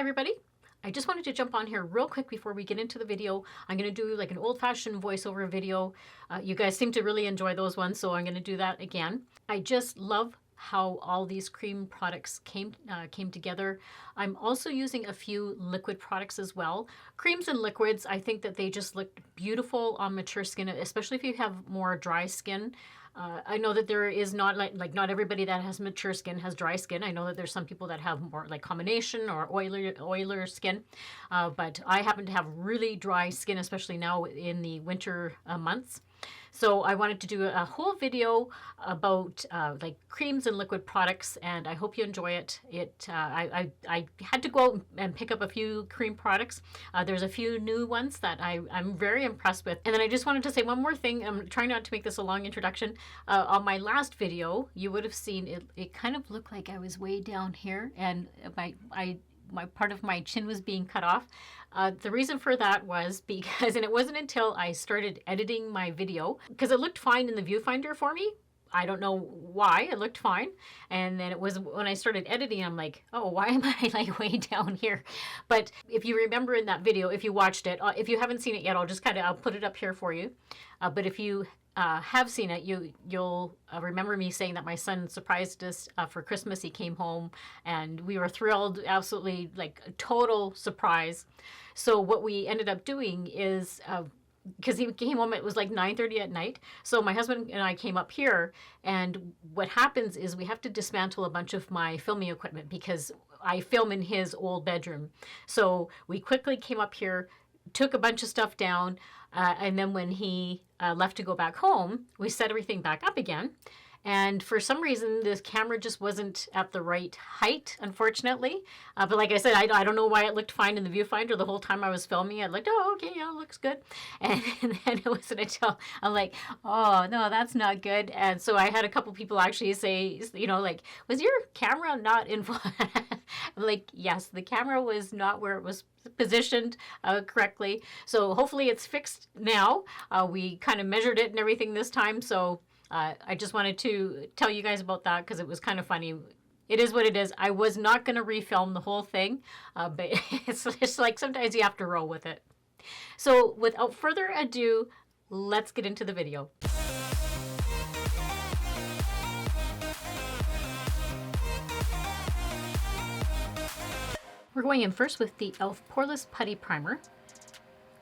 everybody. I just wanted to jump on here real quick before we get into the video. I'm going to do like an old-fashioned voiceover video. You guys seem to really enjoy those ones, so I'm going to do that again. I just love how all these cream products came together. I'm also using a few liquid products as well. Creams and liquids, I think that they just look beautiful on mature skin, especially if you have more dry skin. I know that there is not like not everybody that has mature skin has dry skin. I know that there's some people that have more like combination or oilier skin, but I happen to have really dry skin, especially now in the winter months. So I wanted to do a whole video about like creams and liquid products, and I hope you enjoy it. I had to go out and pick up a few cream products. There's a few new ones that I'm very impressed with. And then I just wanted to say one more thing. I'm trying not to make this a long introduction. On my last video, you would have seen it kind of looked like I was way down here, and my part of my chin was being cut off. The reason for that was because, and it wasn't until I started editing my video, because it looked fine in the viewfinder for me. I don't know why, it looked fine. And then it was when I started editing, I'm like, oh, why am I like way down here? But if you remember in that video, if you watched it, if you haven't seen it yet, I'll put it up here for you. But if you have seen it, you'll remember me saying that my son surprised us for Christmas. He came home and we were thrilled, absolutely like a total surprise. So what we ended up doing is, because he came home, it was like 9:30 at night. So my husband and I came up here, and what happens is we have to dismantle a bunch of my filming equipment because I film in his old bedroom. So we quickly came up here, took a bunch of stuff down, and then when he left to go back home, we set everything back up again. And for some reason, this camera just wasn't at the right height, unfortunately. But like I said, I don't know why it looked fine in the viewfinder the whole time I was filming. I looked, oh, okay, yeah, it looks good. And then it wasn't until I'm like, oh, no, that's not good. And so I had a couple people actually say, you know, like, was your camera not in? I'm like, yes, the camera was not where it was positioned correctly. So hopefully it's fixed now. We kind of measured it and everything this time. So I just wanted to tell you guys about that because it was kind of funny. It is what it is. I was not going to refilm the whole thing, but it's just like sometimes you have to roll with it. So without further ado, let's get into the video. We're going in first with the e.l.f. Poreless Putty Primer.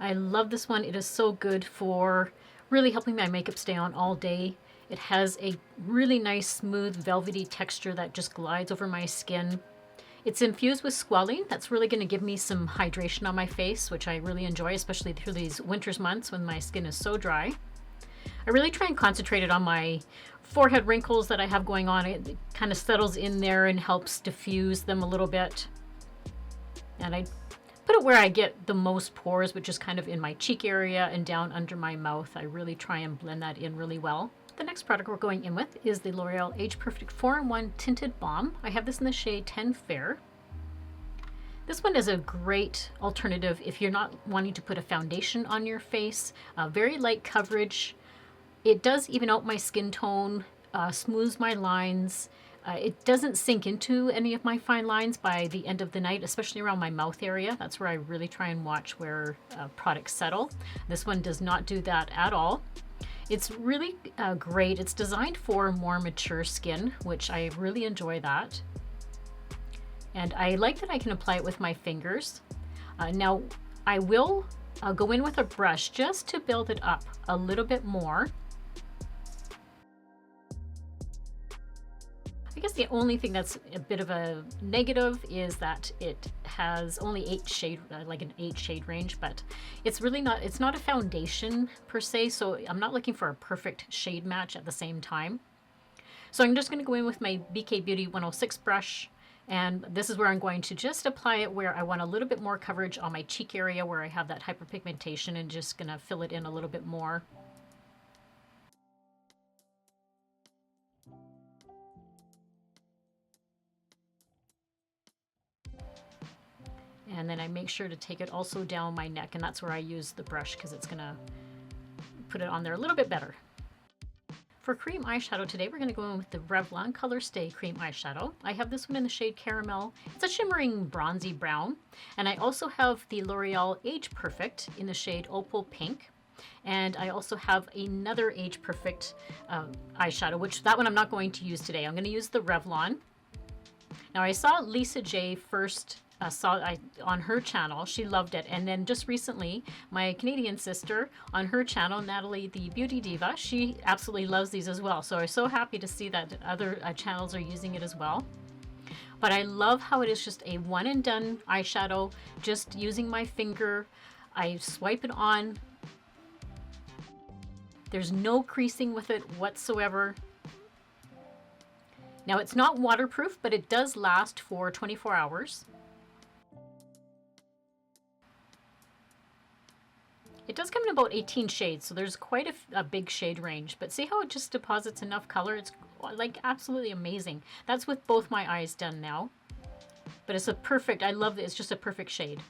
I love this one. It is so good for really helping my makeup stay on all day. It has a really nice, smooth, velvety texture that just glides over my skin. It's infused with squalene. That's really going to give me some hydration on my face, which I really enjoy, especially through these winter's months when my skin is so dry. I really try and concentrate it on my forehead wrinkles that I have going on. It kind of settles in there and helps diffuse them a little bit. And I put it where I get the most pores, which is kind of in my cheek area and down under my mouth. I really try and blend that in really well. The next product we're going in with is the L'Oreal Age Perfect 4-in-1 Tinted Balm. I have this in the shade 10 Fair. This one is a great alternative if you're not wanting to put a foundation on your face. Very light coverage. It does even out my skin tone, smooths my lines. It doesn't sink into any of my fine lines by the end of the night, especially around my mouth area. That's where I really try and watch where products settle. This one does not do that at all. It's really great. It's designed for more mature skin, which I really enjoy that. And I like that I can apply it with my fingers. Now, I will go in with a brush just to build it up a little bit more. I guess the only thing that's a bit of a negative is that it has only 8 shade, like an 8 shade range, but it's really not, it's not a foundation per se, so I'm not looking for a perfect shade match at the same time. So I'm just going to go in with my BK Beauty 106 brush, and this is where I'm going to just apply it where I want a little bit more coverage on my cheek area where I have that hyperpigmentation, and just going to fill it in a little bit more. And then I make sure to take it also down my neck, and that's where I use the brush because it's going to put it on there a little bit better. For cream eyeshadow today, we're going to go in with the Revlon Color Stay Cream Eyeshadow. I have this one in the shade Caramel. It's a shimmering bronzy brown. And I also have the L'Oreal Age Perfect in the shade Opal Pink. And I also have another Age Perfect eyeshadow, which that one I'm not going to use today. I'm going to use the Revlon. Now I saw Lisa J first on her channel. She loved it. And then just recently, my Canadian sister on her channel, Natalie the Beauty Diva, she absolutely loves these as well. So I'm so happy to see that other channels are using it as well. But I love how it is just a one and done eyeshadow, just using my finger. I swipe it on. There's no creasing with it whatsoever. Now it's not waterproof, but it does last for 24 hours. It does come in about 18 shades, so there's quite a big shade range. But see how it just deposits enough color? It's like absolutely amazing. That's with both my eyes done now. But it's a perfect, I love it. It's just a perfect shade.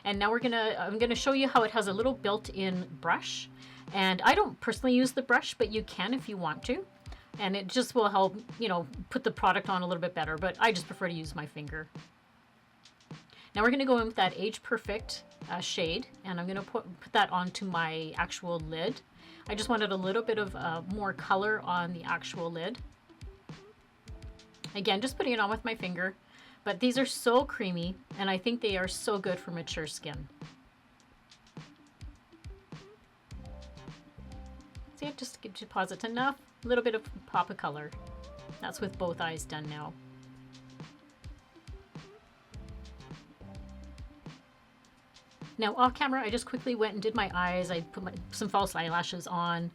And now I'm gonna show you how it has a little built-in brush. And I don't personally use the brush, but you can if you want to. And it just will help, you know, put the product on a little bit better. But I just prefer to use my finger. Now we're going to go in with that Age Perfect shade, and I'm going to put that onto my actual lid. I just wanted a little bit of more color on the actual lid. Again, just putting it on with my finger, but these are so creamy, and I think they are so good for mature skin. See, it just deposits enough, a little bit of pop of color. That's with both eyes done now. Now off camera, I just quickly went and did my eyes. I put some false eyelashes on,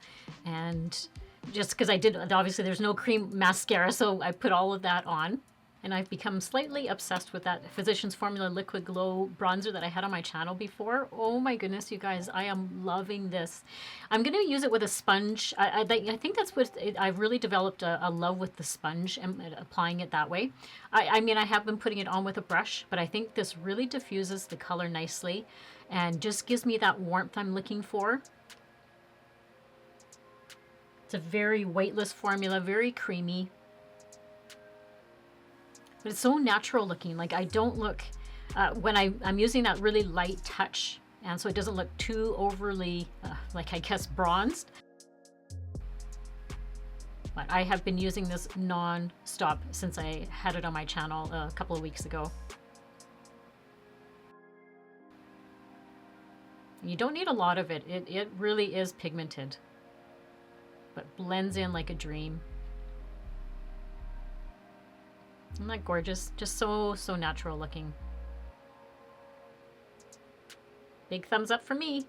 and just because I did, obviously there's no cream mascara, so I put all of that on. And I've become slightly obsessed with that Physicians Formula Liquid Glow bronzer that I had on my channel before. Oh my goodness, you guys, I am loving this. I'm going to use it with a sponge. I think that's what I've really developed a love with the sponge and applying it that way. I mean, I have been putting it on with a brush, but I think this really diffuses the color nicely and just gives me that warmth I'm looking for. It's a very weightless formula, very creamy. But it's so natural looking. Like I don't look, when I'm using that really light touch, and so it doesn't look too overly, like I guess bronzed. But I have been using this non-stop since I had it on my channel a couple of weeks ago. You don't need a lot of it. It really is pigmented, but blends in like a dream. Isn't that gorgeous? Just so natural looking. Big thumbs up for me.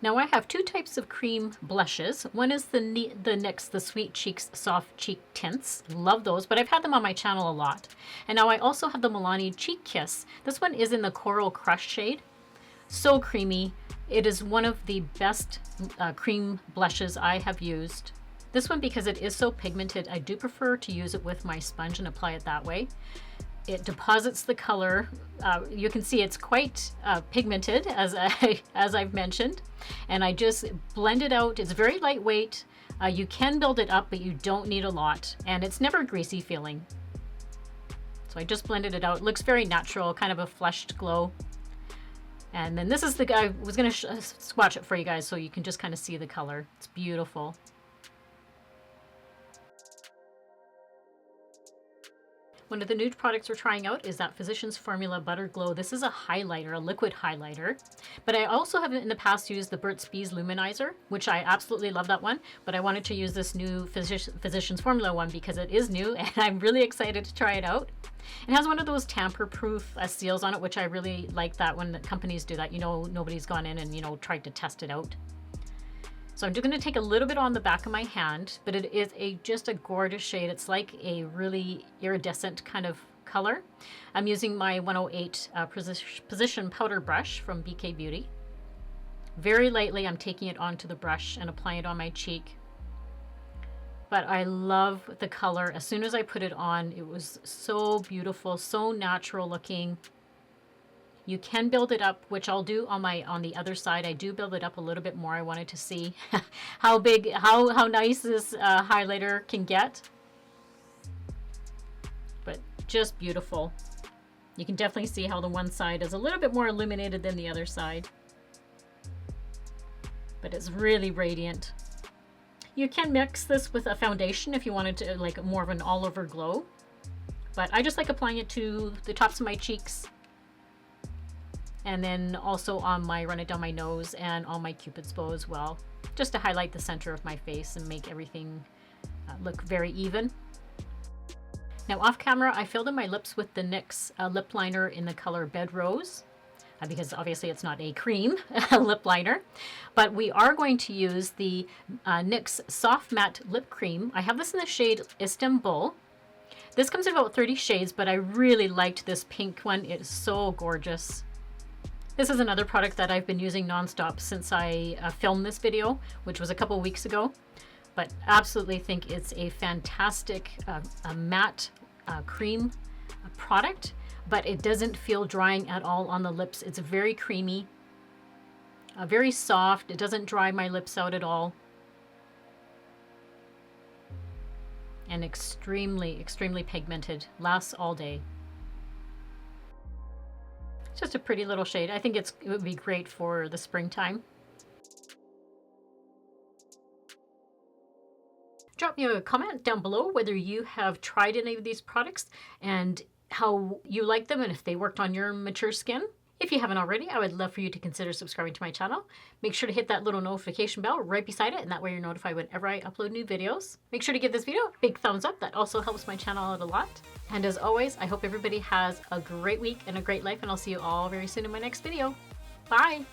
Now I have two types of cream blushes. One is the NYX, the Sweet Cheeks Soft Cheek Tints. Love those, but I've had them on my channel a lot. And now I also have the Milani Cheek Kiss. This one is in the Coral Crush shade. So creamy. It is one of the best cream blushes I have used. This one, because it is so pigmented, I do prefer to use it with my sponge and apply it that way. It deposits the color. You can see it's quite pigmented, as I've mentioned. And I just blend it out. It's very lightweight. You can build it up, but you don't need a lot. And it's never greasy feeling. So I just blended it out. It looks very natural, kind of a flushed glow. And then this is the guy, I was going to swatch it for you guys so you can just kind of see the color. It's beautiful. One of the new products we're trying out is that Physicians Formula Butter Glow. This is a highlighter, a liquid highlighter. But I also have in the past used the Burt's Bees Luminizer, which I absolutely love that one. But I wanted to use this new Physicians Formula one because it is new and I'm really excited to try it out. It has one of those tamper-proof seals on it, which I really like that when companies do that. You know, nobody's gone in and, you know, tried to test it out. So I'm just going to take a little bit on the back of my hand, but it is just a gorgeous shade. It's like a really iridescent kind of color. I'm using my 108 Precision Powder Brush from BK Beauty. Very lightly, I'm taking it onto the brush and applying it on my cheek. But I love the color. As soon as I put it on, it was so beautiful, so natural looking. You can build it up, which I'll do on the other side. I do build it up a little bit more. I wanted to see how big, how nice this highlighter can get. But just beautiful. You can definitely see how the one side is a little bit more illuminated than the other side. But it's really radiant. You can mix this with a foundation if you wanted to, like more of an all-over glow. But I just like applying it to the tops of my cheeks. And then also run it down my nose and on my Cupid's bow as well. Just to highlight the center of my face and make everything look very even. Now off camera, I filled in my lips with the NYX lip liner in the color Bed Rose. Because obviously it's not a cream lip liner. But we are going to use the NYX Soft Matte Lip Cream. I have this in the shade Istanbul. This comes in about 30 shades, but I really liked this pink one. It is so gorgeous. This is another product that I've been using nonstop since I filmed this video, which was a couple weeks ago. But absolutely think it's a fantastic matte cream product, but it doesn't feel drying at all on the lips. It's very creamy, very soft. It doesn't dry my lips out at all. And extremely, extremely pigmented. Lasts all day. It's just a pretty little shade. I think it would be great for the springtime. Drop me a comment down below whether you have tried any of these products and how you like them and if they worked on your mature skin. If you haven't already, I would love for you to consider subscribing to my channel. Make sure to hit that little notification bell right beside it, and that way you're notified whenever I upload new videos. Make sure to give this video a big thumbs up. That also helps my channel out a lot. And as always, I hope everybody has a great week and a great life, and I'll see you all very soon in my next video. Bye!